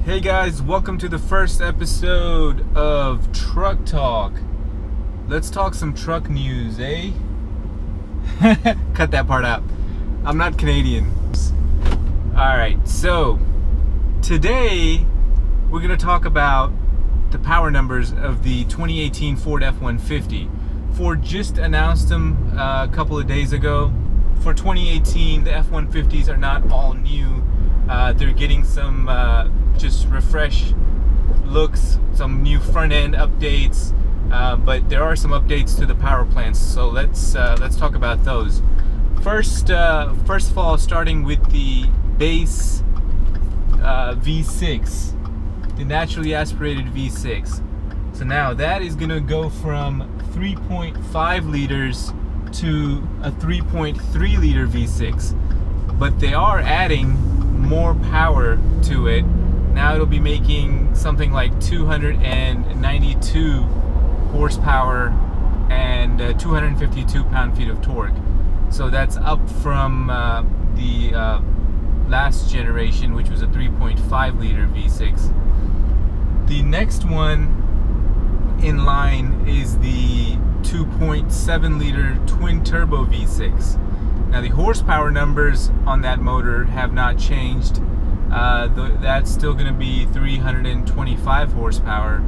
Hey guys, welcome to the first episode of Truck Talk. Let's talk some truck news, eh? Cut that part out. I'm not Canadian. Alright, so today we're going to talk about the power numbers of the 2018 Ford F-150. Ford just announced them a couple of days ago. For 2018, the F-150s are not all new. They're getting some just refresh looks, some new front end updates, but there are some updates to the power plants. So let's talk about those. First of all, starting with the base V6, the naturally aspirated V6. So now that is going to go from 3.5 liters to a 3.3 liter V6, but they are adding more power to it. Now it'll be making something like 292 horsepower and 252 pound-feet of torque. So that's up from the last generation, which was a 3.5 liter V6. The next one in line is the 2.7 liter twin turbo V6. Now the horsepower numbers on that motor have not changed. That's still going to be 325 horsepower,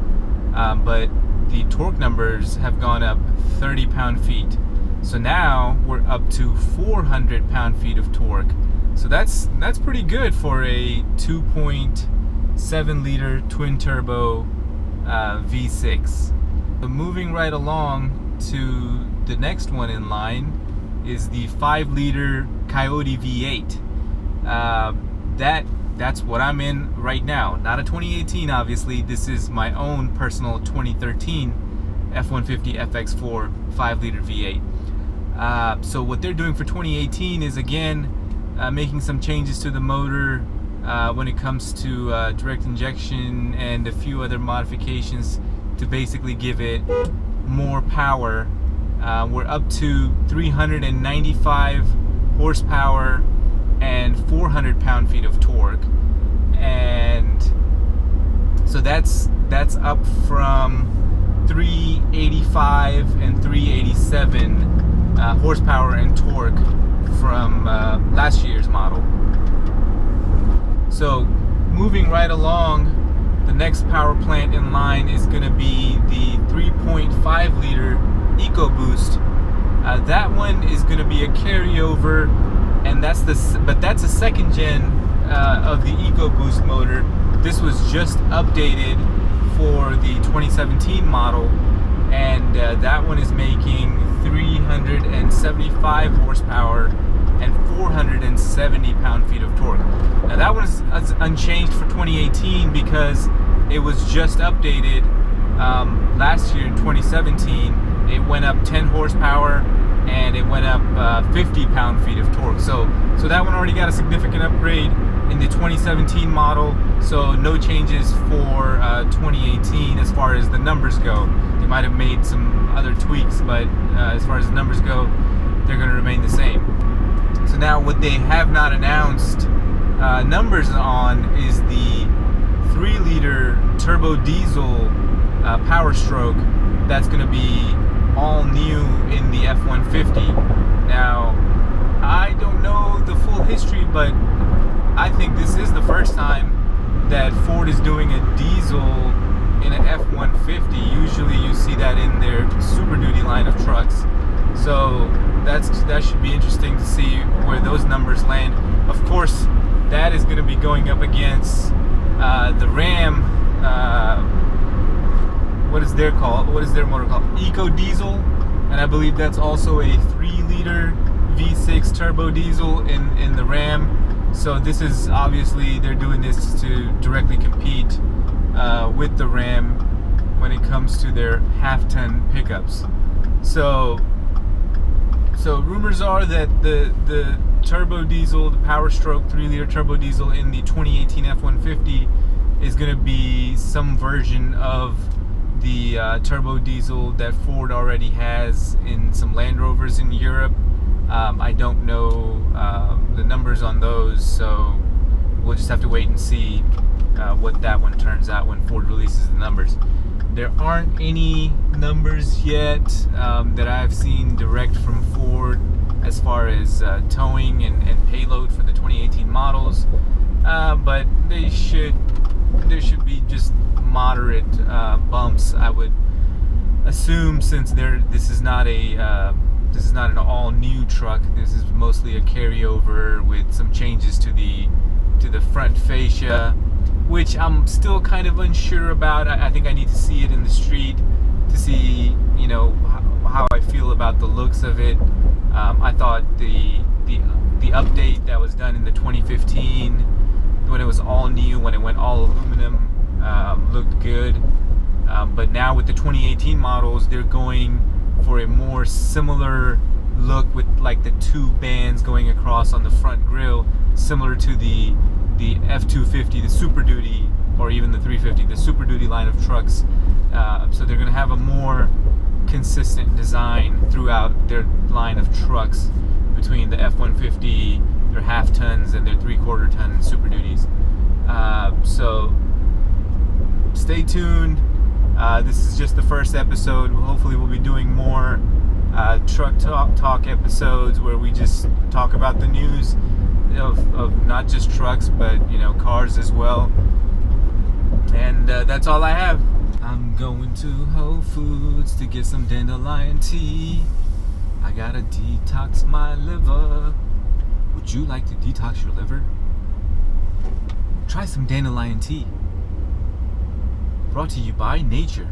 but the torque numbers have gone up 30 pound-feet. So now we're up to 400 pound-feet of torque. So that's pretty good for a 2.7 liter twin turbo V6. So moving right along to the next one in line is the 5 liter Coyote V8. That's what I'm in right now. Not a 2018, obviously. This is my own personal 2013 F-150 FX4 5 liter V8. So what they're doing for 2018 is again making some changes to the motor when it comes to direct injection and a few other modifications to basically give it more power. We're up to 395 horsepower and 400 pound-feet of torque, and so that's up from 385 and 387 horsepower and torque from last year's model. So moving right along, the next power plant in line is going to be the 3.5 liter EcoBoost. That one is going to be a carryover, and that's a second gen of the EcoBoost motor. This was just updated for the 2017 model, and that one is making 375 horsepower and 470 pound-feet of torque. Now that one is unchanged for 2018 because it was just updated last year in 2017. It went up 10 horsepower and it went up 50 pound-feet of torque. So that one already got a significant upgrade in the 2017 model. So no changes for 2018 as far as the numbers go. They might have made some other tweaks, but as far as the numbers go, they're going to remain the same. So now what they have not announced numbers on is the 3 liter turbo diesel Power Stroke. That's going to be all new in the F-150. Now, I don't know the full history, but I think this is the first time that Ford is doing a diesel in an F-150. Usually you see that in their Super Duty line of trucks. So that should be interesting to see where those numbers land. Of course, that is going to be going up against the Ram. What is their motor called? Eco Diesel, and I believe that's also a 3 liter V6 turbo diesel in the Ram. So this is obviously, they're doing this to directly compete with the Ram when it comes to their half-ton pickups. So rumors are that the turbo diesel, the Power Stroke 3 liter turbo diesel in the 2018 F-150 is going to be some version of the turbo diesel that Ford already has in some Land Rovers in Europe. I don't know the numbers on those, so we'll just have to wait and see what that one turns out when Ford releases the numbers. There aren't any numbers yet that I've seen direct from Ford as far as towing and payload for the 2018 models, but there should be just moderate bumps, I would assume, since this is not an all-new truck. This is mostly a carryover with some changes to the front fascia, which I'm still kind of unsure about. I think I need to see it in the street to see, you know, how I feel about the looks of it. I thought the update that was done in the 2015, when it was all new, when it went all aluminum, looked good. But now with the 2018 models, they're going for a more similar look with like the two bands going across on the front grille, similar to the F-150, the Super Duty, or even the 350, the Super Duty line of trucks. So they're going to have a more consistent design throughout their line of trucks between the F-150, their half tons, and their 3/4 ton Super Duties. So stay tuned. This is just the first episode. Hopefully we'll be doing more truck talk episodes where we just talk about the news of not just trucks, but, you know, cars as well. And that's all I have. I'm going to Whole Foods to get some dandelion tea. I gotta detox my liver. Would you like to detox your liver? Try some dandelion tea. Brought to you by nature.